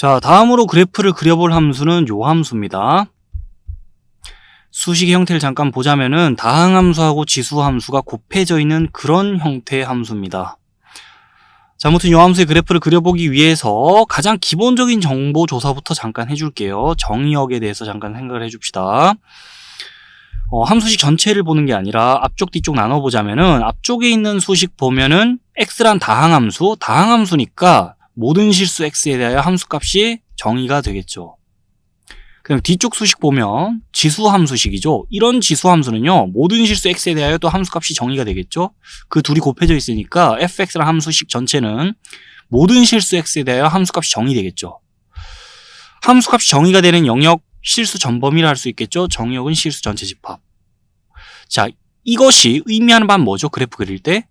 자, 다음으로 그래프를 그려볼 함수는 요 함수입니다. 수식의 형태를 잠깐 보자면은 다항함수하고 지수함수가 곱해져 있는 그런 형태의 함수입니다. 자, 아무튼 이 함수의 그래프를 그려보기 위해서 가장 기본적인 정보 조사부터 잠깐 해줄게요. 정의역에 대해서 잠깐 생각을 해줍시다. 함수식 전체를 보는 게 아니라 앞쪽 뒤쪽 나눠보자면은 앞쪽에 있는 수식 보면은 x란 다항함수, 다항함수니까 모든 실수 x에 대하여 함수값이 정의가 되겠죠. 그럼 뒤쪽 수식 보면 지수함수식이죠. 이런 지수함수는요, 모든 실수 x에 대하여 또 함수값이 정의가 되겠죠. 그 둘이 곱해져 있으니까 fx란 함수식 전체는 모든 실수 x에 대하여 함수값이 정의되겠죠. 함수값이 정의가 되는 영역 실수 전범위라 할 수 있겠죠. 정의역은 실수 전체 집합. 자, 이것이 의미하는 바는 뭐죠? 그래프 그릴 때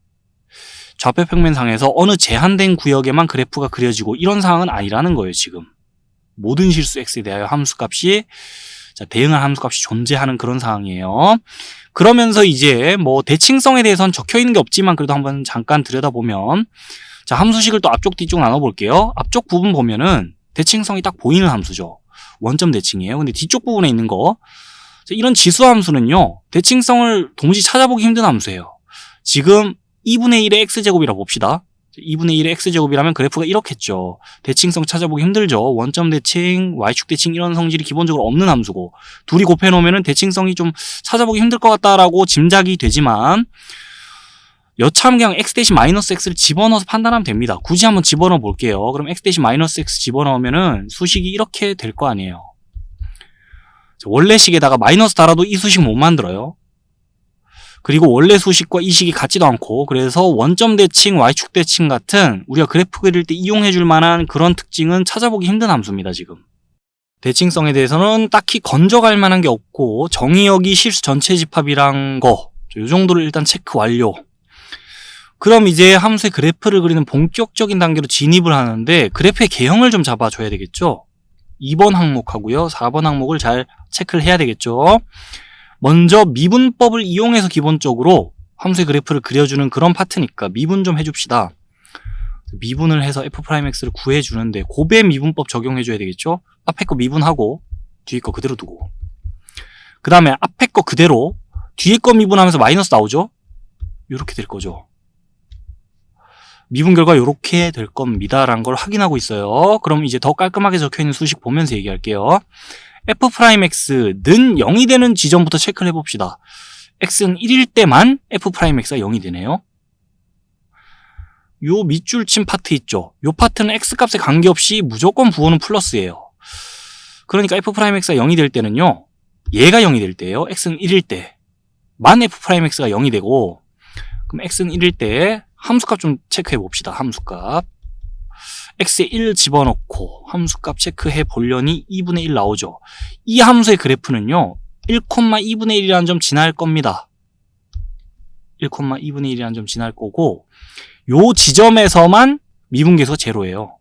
좌표 평면상에서 어느 제한된 구역에만 그래프가 그려지고 이런 상황은 아니라는 거예요. 지금 모든 실수 x에 대하여 함수값이 대응할 함수값이 존재하는 그런 상황이에요. 그러면서 이제 뭐 대칭성에 대해서는 적혀 있는 게 없지만 그래도 한번 잠깐 들여다보면, 자, 함수식을 또 앞쪽 뒤쪽 나눠볼게요. 앞쪽 부분 보면은 대칭성이 딱 보이는 함수죠. 원점 대칭이에요. 근데 뒤쪽 부분에 있는 거, 이런 지수함수는요, 대칭성을 동시 찾아보기 힘든 함수예요. 지금 2분의 1의 x제곱이라고 봅시다. 2분의 1의 x제곱이라면 그래프가 이렇겠죠. 대칭성 찾아보기 힘들죠. 원점 대칭, y축 대칭 이런 성질이 기본적으로 없는 함수고, 둘이 곱해놓으면 대칭성이 좀 찾아보기 힘들 것 같다라고 짐작이 되지만, 여차하면 그냥 x 대신 마이너스 x를 집어넣어서 판단하면 됩니다. 굳이 한번 집어넣어 볼게요. 그럼 x 대신 마이너스 x 집어넣으면은 수식이 이렇게 될 거 아니에요. 원래 식에다가 마이너스 달아도 이 수식 못 만들어요. 그리고 원래 수식과 이 식이 같지도 않고, 그래서 원점 대칭, y축 대칭 같은 우리가 그래프 그릴 때 이용해 줄 만한 그런 특징은 찾아보기 힘든 함수입니다. 지금 대칭성에 대해서는 딱히 건져갈 만한 게 없고, 정의역이 실수 전체 집합이란 거, 이 정도를 일단 체크 완료. 그럼 이제 함수의 그래프를 그리는 본격적인 단계로 진입을 하는데, 그래프의 개형을 좀 잡아줘야 되겠죠. 2번 항목하고요 4번 항목을 잘 체크를 해야 되겠죠. 먼저 미분법을 이용해서 기본적으로 함수의 그래프를 그려주는 그런 파트니까 미분 좀 해줍시다. 미분을 해서 f'x를 구해주는데 곱의 미분법 적용해줘야 되겠죠. 앞에 거 미분하고 뒤에 거 그대로 두고, 그 다음에 앞에 거 그대로 뒤에 거 미분하면서 마이너스 나오죠. 이렇게 될 거죠. 미분 결과 이렇게 될 겁니다 라는 걸 확인하고 있어요. 그럼 이제 더 깔끔하게 적혀있는 수식 보면서 얘기할게요. f'x는 0이 되는 지점부터 체크를 해봅시다. x는 1일 때만 f'x가 0이 되네요. 요 밑줄 친 파트 있죠. 요 파트는 x값에 관계없이 무조건 부호는 플러스예요. 그러니까 f'x가 0이 될 때는요, 얘가 0이 될 때예요. x는 1일 때만 f'x가 0이 되고, 그럼 x는 1일 때 함수값 좀 체크해 봅시다. 함수값 x에 1 집어넣고 함수값 체크해 보려니 2분의 1 나오죠. 이 함수의 그래프는요 1,2분의 1이라는 점 지날 겁니다. 1,2분의 1이라는 점 지날 거고, 요 지점에서만 미분계수가 제로예요.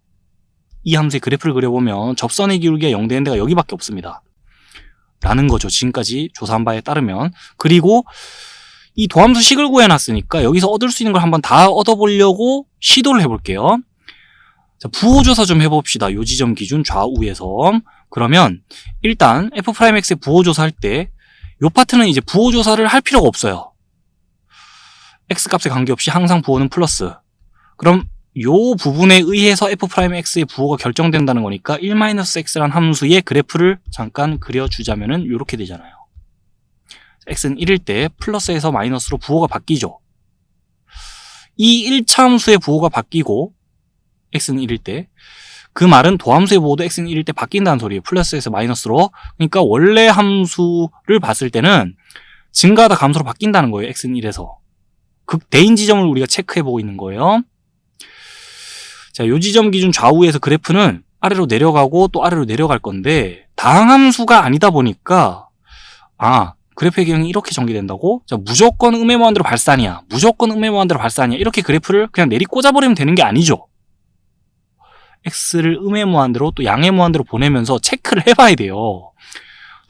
이 함수의 그래프를 그려보면 접선의 기울기가 0 되는 데가 여기밖에 없습니다 라는 거죠. 지금까지 조사한 바에 따르면. 그리고 이 도함수식을 구해놨으니까 여기서 얻을 수 있는 걸 한번 다 얻어보려고 시도를 해볼게요. 자, 부호조사 좀 해봅시다. 요 지점 기준 좌우에서. 그러면 일단 f'x의 부호조사 할 때 요 파트는 이제 부호조사를 할 필요가 없어요. x값에 관계없이 항상 부호는 플러스. 그럼 요 부분에 의해서 f'x의 부호가 결정된다는 거니까 1-x란 함수의 그래프를 잠깐 그려주자면은 요렇게 되잖아요. x는 1일 때 플러스에서 마이너스로 부호가 바뀌죠. 이 1차 함수의 부호가 바뀌고 x는 1일 때, 그 말은 도함수의 부호도 x는 1일 때 바뀐다는 소리예요. 플러스에서 마이너스로. 그러니까 원래 함수를 봤을 때는 증가하다 감소로 바뀐다는 거예요. x는 1에서. 극대인 지점을 우리가 체크해보고 있는 거예요. 자, 요 지점 기준 좌우에서 그래프는 아래로 내려가고 또 아래로 내려갈 건데, 다항함수가 아니다 보니까 그래프의 개형이 이렇게 전개된다고? 자, 무조건 음의 무한대로 발산이야. 무조건 음의 무한대로 발산이야. 이렇게 그래프를 그냥 내리 꽂아버리면 되는 게 아니죠. x를 음의 무한대로 또 양의 무한대로 보내면서 체크를 해봐야 돼요.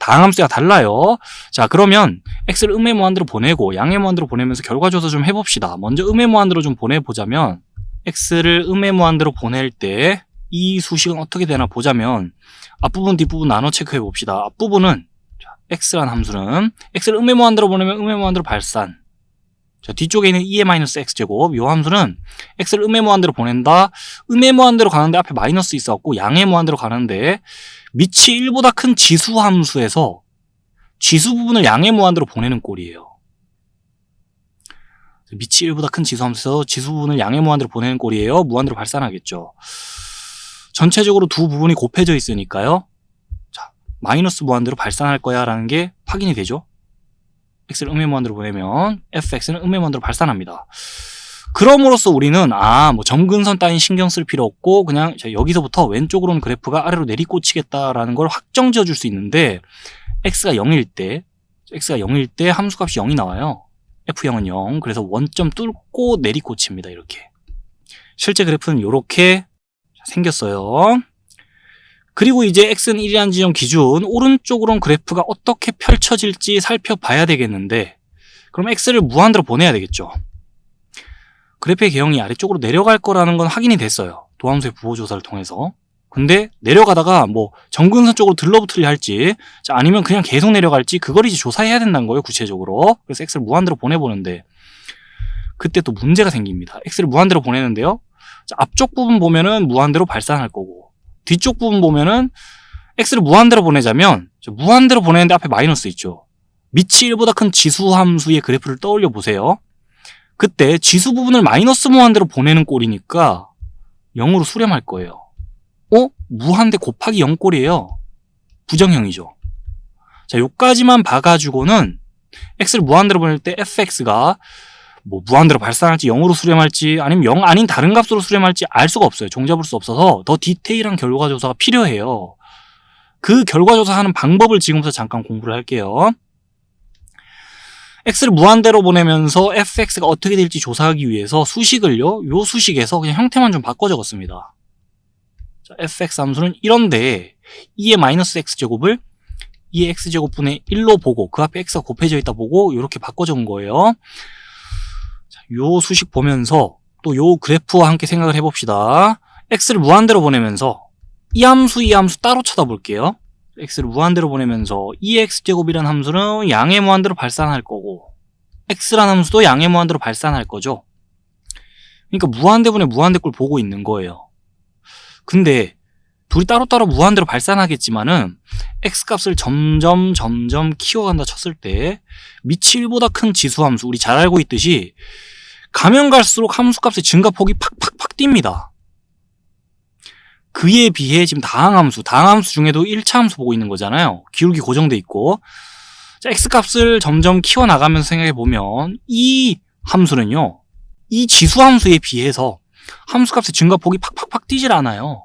다항함수가 달라요. 자, 그러면 x를 음의 무한대로 보내고 양의 무한대로 보내면서 결과조사 좀 해봅시다. 먼저 음의 무한대로 좀 보내보자면 x를 음의 무한대로 보낼 때 이 수식은 어떻게 되나 보자면 앞부분 뒷부분 나눠 체크해 봅시다. 앞부분은 x라는 함수는 x를 음의 무한대로 보내면 음의 무한대로 발산. 자, 뒤쪽에 있는 2의-x제곱 이 함수는 x를 음의 무한대로 보낸다. 음의 무한대로 가는데 앞에 마이너스 있어갖고 양의 무한대로 가는데 밑이 1보다 큰 지수 함수에서 지수 부분을 양의 무한대로 보내는 꼴이에요. 밑이 1보다 큰 지수 함수에서 지수 부분을 양의 무한대로 보내는 꼴이에요. 무한대로 발산하겠죠. 전체적으로 두 부분이 곱해져 있으니까요. 자, 마이너스 무한대로 발산할 거야 라는 게 확인이 되죠. x를 음의 무한대로 보내면 fx는 음의 무한대로 발산합니다. 그럼으로써 우리는 뭐 점근선 따윈 신경 쓸 필요 없고 그냥 여기서부터 왼쪽으로는 그래프가 아래로 내리꽂히겠다라는 걸 확정 지어줄 수 있는데 x가 0일 때 함수값이 0이 나와요. f0은 0. 그래서 원점 뚫고 내리꽂힙니다. 이렇게. 실제 그래프는 이렇게 생겼어요. 그리고 이제 x는 1이라는 지점 기준 오른쪽으로는 그래프가 어떻게 펼쳐질지 살펴봐야 되겠는데 그럼 x를 무한대로 보내야 되겠죠. 그래프의 개형이 아래쪽으로 내려갈 거라는 건 확인이 됐어요. 도함수의 부호조사를 통해서. 근데 내려가다가 뭐 점근선 쪽으로 들러붙으려 할지 아니면 그냥 계속 내려갈지 그걸 이제 조사해야 된다는 거예요. 구체적으로. 그래서 x를 무한대로 보내보는데 그때 또 문제가 생깁니다. x를 무한대로 보내는데요. 앞쪽 부분 보면은 무한대로 발산할 거고 뒤쪽 부분 보면은 x를 무한대로 보내자면 무한대로 보내는데 앞에 마이너스 있죠. 밑이 1보다 큰 지수 함수의 그래프를 떠올려 보세요. 그때 지수 부분을 마이너스 무한대로 보내는 꼴이니까 0으로 수렴할 거예요. 무한대 곱하기 0 꼴이에요. 부정형이죠. 자, 요까지만 봐가지고는 x를 무한대로 보낼 때 fx가 뭐 무한대로 발산할지 0으로 수렴할지 아니면 0 아닌 다른 값으로 수렴할지 알 수가 없어요. 종잡을 수 없어서 더 디테일한 결과조사가 필요해요. 그 결과조사하는 방법을 지금부터 잠깐 공부를 할게요. x를 무한대로 보내면서 fx가 어떻게 될지 조사하기 위해서 수식을요. 요 수식에서 그냥 형태만 좀 바꿔 적었습니다. 자, fx 함수는 이런데 2의-x제곱을 2의 x제곱분의 1로 보고 그 앞에 x가 곱해져 있다 보고 이렇게 바꿔 적은 거예요. 요 수식 보면서 또 요 그래프와 함께 생각을 해봅시다. x를 무한대로 보내면서 이 함수 따로 쳐다볼게요. x를 무한대로 보내면서 2x제곱이라는 함수는 양의 무한대로 발산할 거고 x라는 함수도 양의 무한대로 발산할 거죠. 그러니까 무한대분의 무한대꼴 보고 있는 거예요. 근데 둘이 따로따로 무한대로 발산하겠지만은 x값을 점점 키워간다 쳤을 때 밑이 1보다 큰 지수함수 우리 잘 알고 있듯이 가면 갈수록 함수값의 증가폭이 팍팍팍 뜁니다. 그에 비해 지금 다항함수 중에도 1차 함수 보고 있는 거잖아요. 기울기 고정돼 있고 자, x값을 점점 키워나가면서 생각해보면 이 함수는요 이 지수함수에 비해서 함수값의 증가폭이 팍팍팍 뛰질 않아요.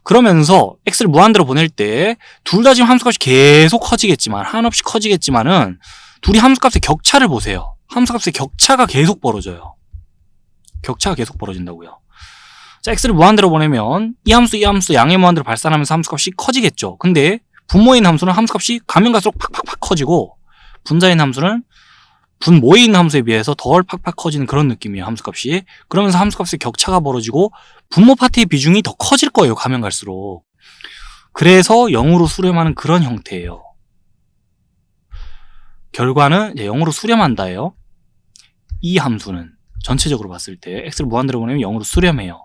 그러면서 x를 무한대로 보낼 때 둘 다 지금 함수값이 계속 커지겠지만 한없이 커지겠지만은 둘이 함수값의 격차를 보세요. 함수값의 격차가 계속 벌어져요. 격차가 계속 벌어진다고요. 자, x를 무한대로 보내면 이 함수 양의 무한대로 발산하면서 함수값이 커지겠죠. 근데 분모인 함수는 함수값이 가면 갈수록 팍팍팍 커지고 분자인 함수는 분모에 있는 함수에 비해서 덜 팍팍 커지는 그런 느낌이에요. 함수값이. 그러면서 함수값의 격차가 벌어지고 분모 파트의 비중이 더 커질 거예요. 가면 갈수록. 그래서 0으로 수렴하는 그런 형태예요. 결과는 0으로 수렴한다예요. 이 함수는 전체적으로 봤을 때 x를 무한대로 보내면 0으로 수렴해요.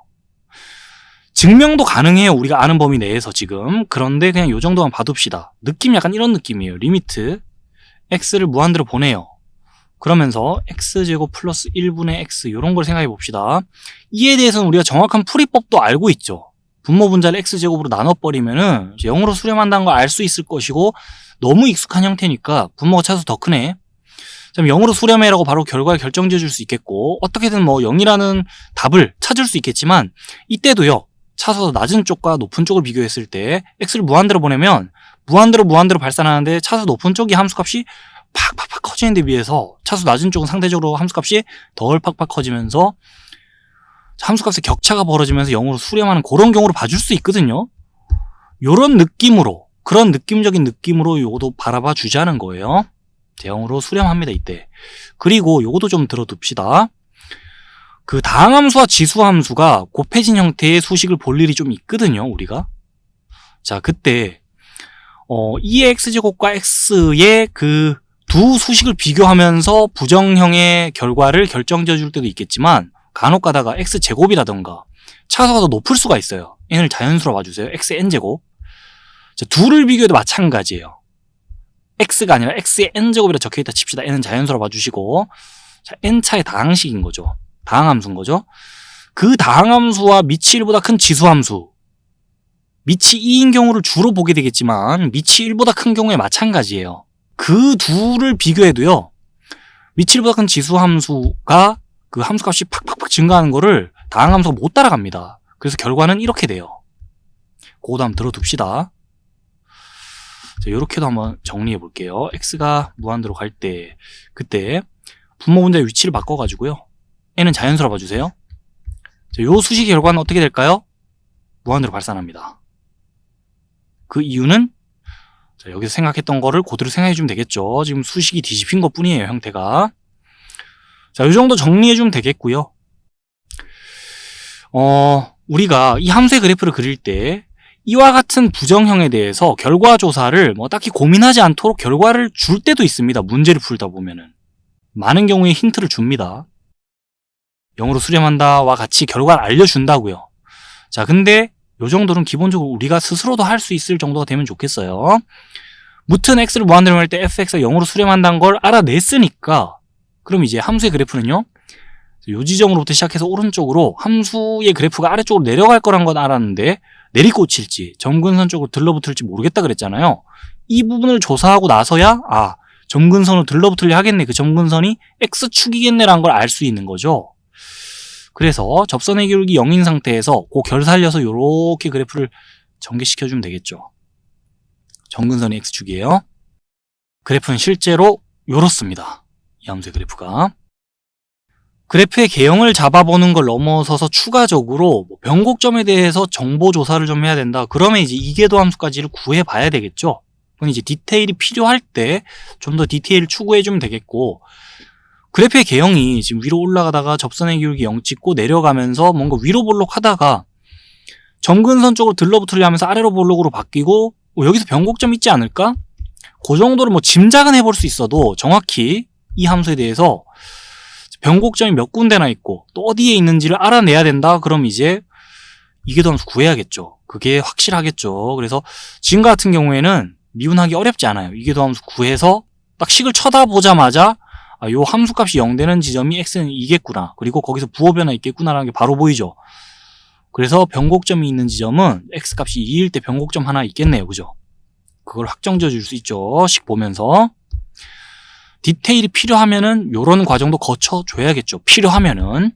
증명도 가능해요. 우리가 아는 범위 내에서 지금. 그런데 그냥 요 정도만 봐둡시다. 느낌 약간 이런 느낌이에요. 리미트 x를 무한대로 보내요. 그러면서 x제곱 플러스 1분의 x 이런 걸 생각해 봅시다. 이에 대해서는 우리가 정확한 풀이법도 알고 있죠. 분모 분자를 x제곱으로 나눠버리면은 0으로 수렴한다는 걸 알 수 있을 것이고 너무 익숙한 형태니까 분모가 차수 더 크네. 0으로 수렴해라고 바로 결과를 결정지어 줄 수 있겠고 어떻게든 뭐 0이라는 답을 찾을 수 있겠지만 이때도요. 차수가 낮은 쪽과 높은 쪽을 비교했을 때 x를 무한대로 보내면 무한대로 발산하는데 차수 높은 쪽이 함수값이 팍팍팍 커지는 데 비해서 차수 낮은 쪽은 상대적으로 함수값이 덜 팍팍 커지면서 함수값의 격차가 벌어지면서 0으로 수렴하는 그런 경우로 봐줄 수 있거든요. 요런 느낌으로 그런 느낌적인 느낌으로 요것도 바라봐 주자는 거예요. 0으로 수렴합니다. 이때. 그리고 요것도 좀 들어둡시다. 그 다항함수와 지수함수가 곱해진 형태의 수식을 볼 일이 좀 있거든요, 우리가. 자, 그때 2의 x제곱과 x의 그 두 수식을 비교하면서 부정형의 결과를 결정지어 줄 때도 있겠지만 간혹 가다가 x제곱이라던가 차수가 더 높을 수가 있어요. n을 자연수로 봐주세요. xn제곱. 자, 둘을 비교해도 마찬가지예요. x가 아니라 x의 n제곱이라 적혀있다 칩시다. n은 자연수로 봐주시고, 자, n차의 다항식인 거죠. 다항함수인 거죠. 그 다항함수와 미치 1보다 큰 지수함수, 미치 2인 경우를 주로 보게 되겠지만 미치 1보다 큰 경우에 마찬가지예요. 그 둘을 비교해도요, 미치 1보다 큰 지수함수가 그 함수값이 팍팍팍 증가하는 거를 다항함수가 못 따라갑니다. 그래서 결과는 이렇게 돼요. 그거도 한번 들어둡시다. 자, 요렇게도 한번 정리해 볼게요. x가 무한대로 갈 때, 그때 분모 분자의 위치를 바꿔가지고요, n은 자연수로 봐주세요. 자, 요 수식 결과는 어떻게 될까요? 무한대로 발산합니다. 그 이유는, 자, 여기서 생각했던 거를 그대로 생각해 주면 되겠죠. 지금 수식이 뒤집힌 것 뿐이에요, 형태가. 자, 요 정도 정리해 주면 되겠고요. 우리가 이 함수의 그래프를 그릴 때 이와 같은 부정형에 대해서 결과 조사를 뭐 딱히 고민하지 않도록 결과를 줄 때도 있습니다. 문제를 풀다 보면은. 많은 경우에 힌트를 줍니다. 0으로 수렴한다와 같이 결과를 알려준다고요. 자, 근데 요 정도는 기본적으로 우리가 스스로도 할 수 있을 정도가 되면 좋겠어요. 무튼 x를 무한대로 할 때 fx가 0으로 수렴한다는 걸 알아냈으니까, 그럼 이제 함수의 그래프는요, 요 지점으로부터 시작해서 오른쪽으로 함수의 그래프가 아래쪽으로 내려갈 거란 건 알았는데 내리꽂힐지 점근선 쪽으로 들러붙을지 모르겠다 그랬잖아요. 이 부분을 조사하고 나서야 점근선으로 들러붙으려 하겠네, 그 점근선이 x축이겠네라는 걸 알 수 있는 거죠. 그래서 접선의 기울기 0인 상태에서 그 결 살려서 요렇게 그래프를 전개시켜주면 되겠죠. 점근선이 x축이에요. 그래프는 실제로 요렇습니다. 이 함수의 그래프가. 그래프의 개형을 잡아보는 걸 넘어서서 추가적으로 변곡점에 대해서 정보 조사를 좀 해야 된다. 그러면 이제 이계도 함수까지를 구해봐야 되겠죠. 그건 이제 디테일이 필요할 때 좀 더 디테일을 추구해주면 되겠고, 그래프의 개형이 지금 위로 올라가다가 접선의 기울기 0 찍고 내려가면서 뭔가 위로 볼록 하다가 점근선 쪽으로 들러붙으려 하면서 아래로 볼록으로 바뀌고 여기서 변곡점 있지 않을까? 그 정도를 뭐 짐작은 해볼 수 있어도 정확히 이 함수에 대해서 변곡점이 몇 군데나 있고 또 어디에 있는지를 알아내야 된다. 그럼 이제 이계도 함수 구해야겠죠. 그게 확실하겠죠. 그래서 지금 같은 경우에는 미분하기 어렵지 않아요. 이계도 함수 구해서 딱 식을 쳐다보자마자 요 함수값이 0 되는 지점이 x는 2겠구나. 그리고 거기서 부호 변화 있겠구나라는 게 바로 보이죠. 그래서 변곡점이 있는 지점은 x값이 2일 때 변곡점 하나 있겠네요. 그죠? 그걸 확정지어 줄 수 있죠. 식 보면서. 디테일이 필요하면은 요런 과정도 거쳐줘야겠죠. 필요하면은.